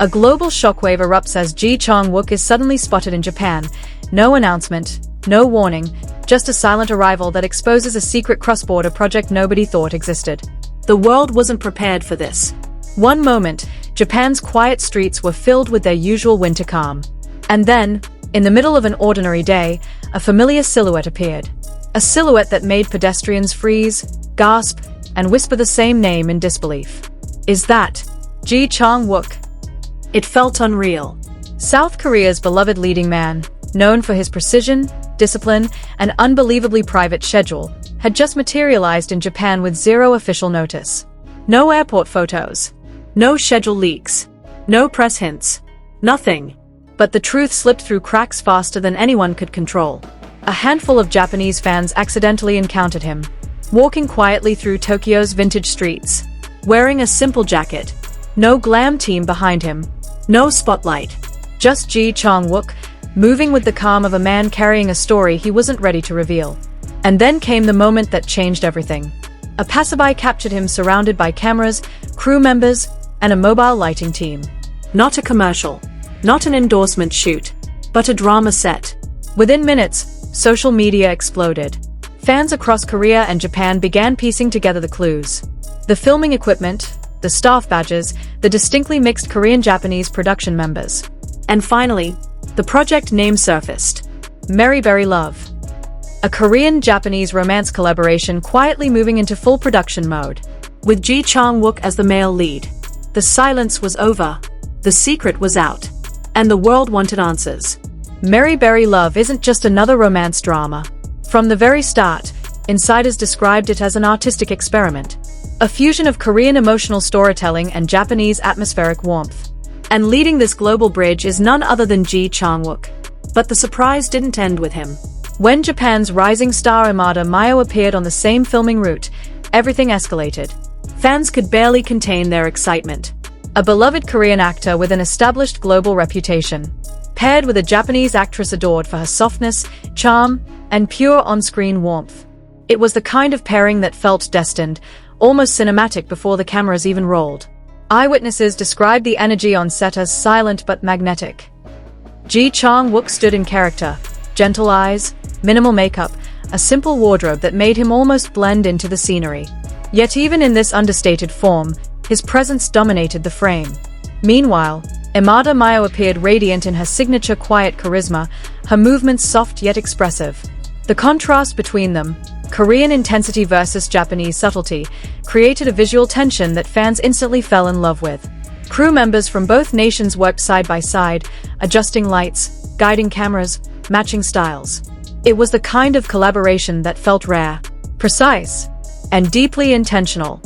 A global shockwave erupts as Chang Wook is suddenly spotted in Japan. No announcement, no warning, just a silent arrival that exposes a secret cross-border project nobody thought existed. The world wasn't prepared for this. One moment, Japan's quiet streets were filled with their usual winter calm. And then, in the middle of an ordinary day, a familiar silhouette appeared. A silhouette that made pedestrians freeze, gasp, and whisper the same name in disbelief. Is that Chang Wook? It felt unreal. South Korea's beloved leading man, known for his precision, discipline, and unbelievably private schedule, had just materialized in Japan with zero official notice. No airport photos. No schedule leaks. No press hints. Nothing. But the truth slipped through cracks faster than anyone could control. A handful of Japanese fans accidentally encountered him, walking quietly through Tokyo's vintage streets, wearing a simple jacket. No glam team behind him. No spotlight. Just Chang Wook, moving with the calm of a man carrying a story he wasn't ready to reveal. And then came the moment that changed everything. A passerby captured him surrounded by cameras, crew members, and a mobile lighting team. Not a commercial. Not an endorsement shoot. But a drama set. Within minutes, social media exploded. Fans across Korea and Japan began piecing together the clues. The filming equipment, the staff badges, the distinctly mixed Korean-Japanese production members. And finally, the project name surfaced. Merry Berry Love. A Korean-Japanese romance collaboration quietly moving into full production mode. With Chang Wook as the male lead. The silence was over. The secret was out. And the world wanted answers. Merry Berry Love isn't just another romance drama. From the very start, insiders described it as an artistic experiment. A fusion of Korean emotional storytelling and Japanese atmospheric warmth. And leading this global bridge is none other than Chang Wook. But the surprise didn't end with him. When Japan's rising star Imada Mio appeared on the same filming route, everything escalated. Fans could barely contain their excitement. A beloved Korean actor with an established global reputation, paired with a Japanese actress adored for her softness, charm, and pure on-screen warmth. It was the kind of pairing that felt destined, almost cinematic before the cameras even rolled. Eyewitnesses described the energy on set as silent but magnetic. Chang Wook stood in character, gentle eyes, minimal makeup, a simple wardrobe that made him almost blend into the scenery. Yet even in this understated form, his presence dominated the frame. Meanwhile, Imada Mio appeared radiant in her signature quiet charisma, her movements soft yet expressive. The contrast between them, Korean intensity versus Japanese subtlety, created a visual tension that fans instantly fell in love with. Crew members from both nations worked side by side, adjusting lights, guiding cameras, matching styles. It was the kind of collaboration that felt rare, precise, and deeply intentional.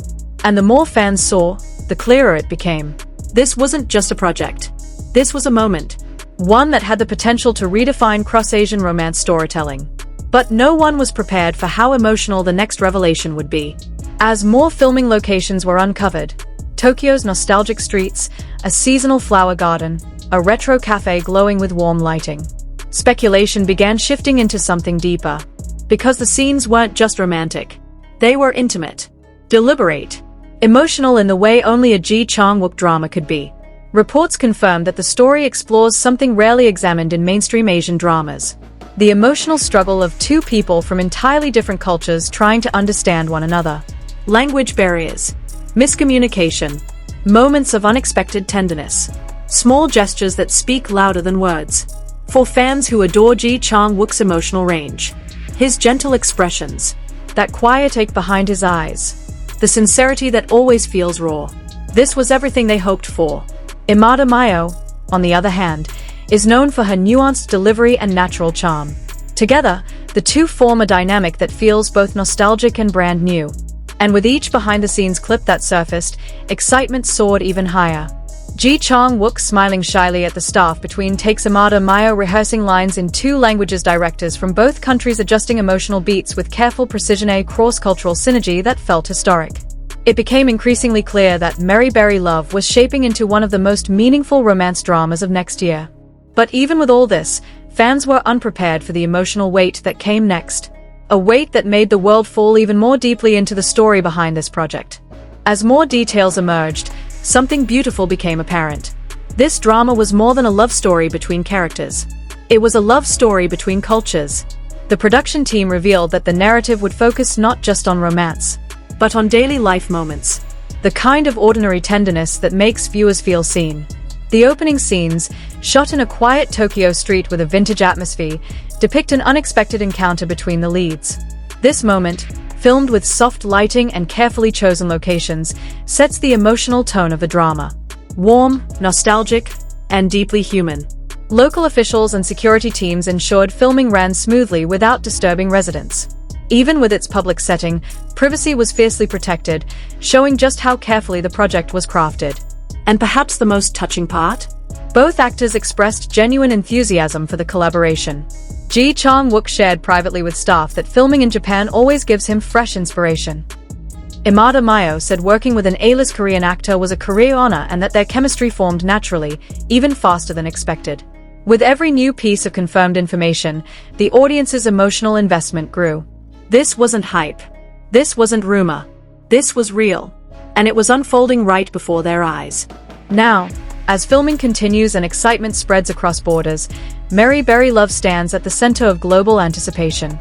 And the more fans saw, the clearer it became. This wasn't just a project. This was a moment. One that had the potential to redefine cross-Asian romance storytelling. But no one was prepared for how emotional the next revelation would be. As more filming locations were uncovered, Tokyo's nostalgic streets, a seasonal flower garden, a retro cafe glowing with warm lighting. Speculation began shifting into something deeper. Because the scenes weren't just romantic. They were intimate, deliberate, emotional in the way only a Chang Wook drama could be. Reports confirmed that the story explores something rarely examined in mainstream Asian dramas. The emotional struggle of two people from entirely different cultures trying to understand one another. Language barriers, miscommunication, moments of unexpected tenderness, small gestures that speak louder than words. For fans who adore Chang Wook's emotional range, his gentle expressions, that quiet ache behind his eyes, the sincerity that always feels raw. This was everything they hoped for. Imada Mio, on the other hand, is known for her nuanced delivery and natural charm. Together, the two form a dynamic that feels both nostalgic and brand new. And with each behind-the-scenes clip that surfaced, excitement soared even higher. Chang Wook smiling shyly at the staff between takes, Imada Mio rehearsing lines in two languages, directors from both countries adjusting emotional beats with careful precision, a cross-cultural synergy that felt historic. It became increasingly clear that Merry Berry Love was shaping into one of the most meaningful romance dramas of next year. But even with all this, fans were unprepared for the emotional weight that came next. A weight that made the world fall even more deeply into the story behind this project. As more details emerged, something beautiful became apparent. This drama was more than a love story between characters. It was a love story between cultures. The production team revealed that the narrative would focus not just on romance, but on daily life moments. The kind of ordinary tenderness that makes viewers feel seen. The opening scenes, shot in a quiet Tokyo street with a vintage atmosphere, depict an unexpected encounter between the leads. This moment, filmed with soft lighting and carefully chosen locations, sets the emotional tone of the drama. Warm, nostalgic, and deeply human. Local officials and security teams ensured filming ran smoothly without disturbing residents. Even with its public setting, privacy was fiercely protected, showing just how carefully the project was crafted. And perhaps the most touching part? Both actors expressed genuine enthusiasm for the collaboration. Chang Wook shared privately with staff that filming in Japan always gives him fresh inspiration. Imada Mio said working with an A-list Korean actor was a career honor and that their chemistry formed naturally, even faster than expected. With every new piece of confirmed information, the audience's emotional investment grew. This wasn't hype. This wasn't rumor. This was real. And it was unfolding right before their eyes. Now, as filming continues and excitement spreads across borders, Merry Berry Love stands at the center of global anticipation.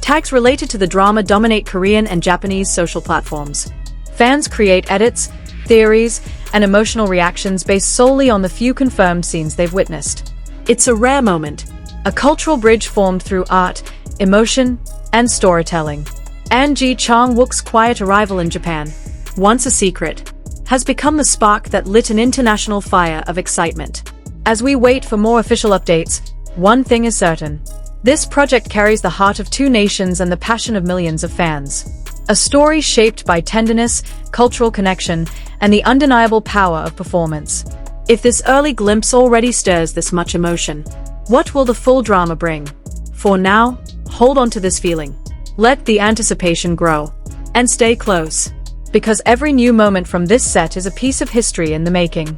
Tags related to the drama dominate Korean and Japanese social platforms. Fans create edits, theories, and emotional reactions based solely on the few confirmed scenes they've witnessed. It's a rare moment, a cultural bridge formed through art, emotion, and storytelling. And Chang Wook's quiet arrival in Japan, once a secret, has become the spark that lit an international fire of excitement. As we wait for more official updates, one thing is certain. This project carries the heart of two nations and the passion of millions of fans. A story shaped by tenderness, cultural connection, and the undeniable power of performance. If this early glimpse already stirs this much emotion, what will the full drama bring? For now, hold on to this feeling. Let the anticipation grow. And stay close. Because every new moment from this set is a piece of history in the making.